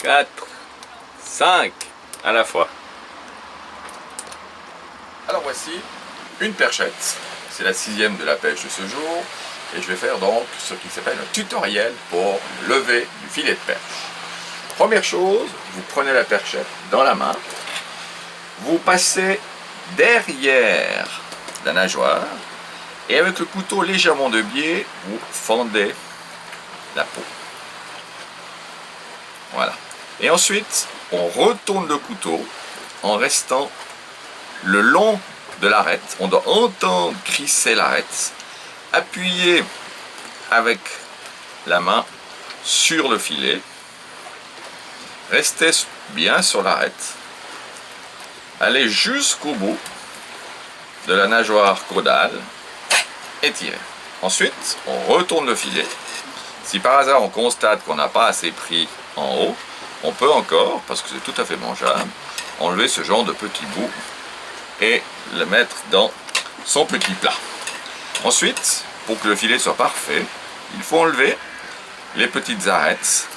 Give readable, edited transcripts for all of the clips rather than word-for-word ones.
4, 5 à la fois. Alors voici une perchette. C'est la 6e de la pêche de ce jour. Et je vais faire donc ce qui s'appelle un tutoriel pour lever du filet de perche. Première chose, vous prenez la perchette dans la main. Vous passez derrière la nageoire. Et avec le couteau légèrement de biais, vous fendez la peau. Voilà. Et ensuite, on retourne le couteau en restant le long de l'arête. On doit entendre crisser l'arête. Appuyer avec la main sur le filet. Restez bien sur l'arête. Allez jusqu'au bout de la nageoire caudale et tirer. Ensuite, on retourne le filet. Si par hasard on constate qu'on n'a pas assez pris en haut, on peut encore, parce que c'est tout à fait mangeable, enlever ce genre de petits bouts et le mettre dans son petit plat. Ensuite, pour que le filet soit parfait, il faut enlever les petites arêtes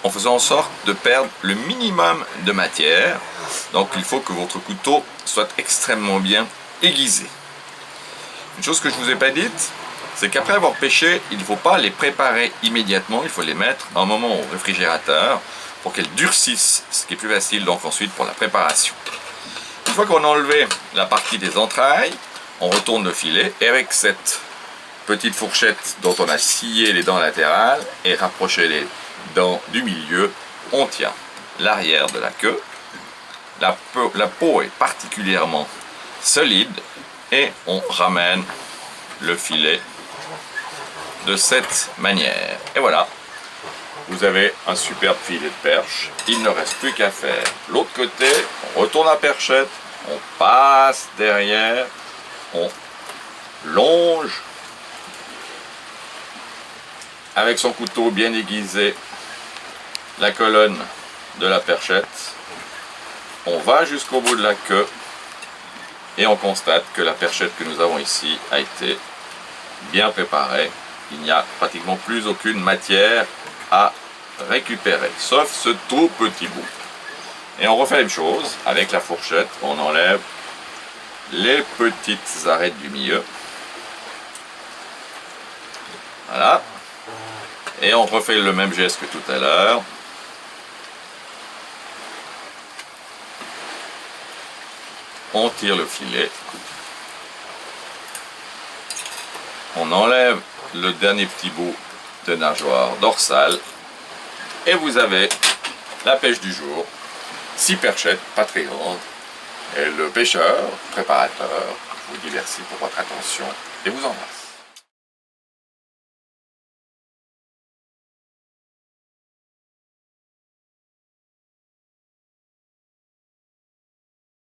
en faisant en sorte de perdre le minimum de matière. Donc il faut que votre couteau soit extrêmement bien aiguisé. Une chose que je ne vous ai pas dite, c'est qu'après avoir pêché, il ne faut pas les préparer immédiatement, il faut les mettre un moment au réfrigérateur pour qu'elles durcissent, ce qui est plus facile donc ensuite pour la préparation. Une fois qu'on a enlevé la partie des entrailles, on retourne le filet et avec cette petite fourchette dont on a scié les dents latérales et rapproché les dents du milieu, on tient l'arrière de la queue. La peau est particulièrement solide et on ramène le filet de cette manière. Et voilà, vous avez un superbe filet de perche. Il ne reste plus qu'à faire l'autre côté. On retourne la perchette, on passe derrière, on longe avec son couteau bien aiguisé la colonne de la perchette. On va jusqu'au bout de la queue et on constate que la perchette que nous avons ici a été bien préparée. Il n'y a pratiquement plus aucune matière à récupérer, sauf ce tout petit bout. Et on refait la même chose avec la fourchette. On enlève les petites arêtes du milieu. Voilà. Et on refait le même geste que tout à l'heure. On tire le filet. On enlève le dernier petit bout de nageoire dorsale. Et vous avez la pêche du jour. 6 perchettes, pas très grandes. Et le pêcheur, préparateur, vous dit merci pour votre attention et vous embrasse.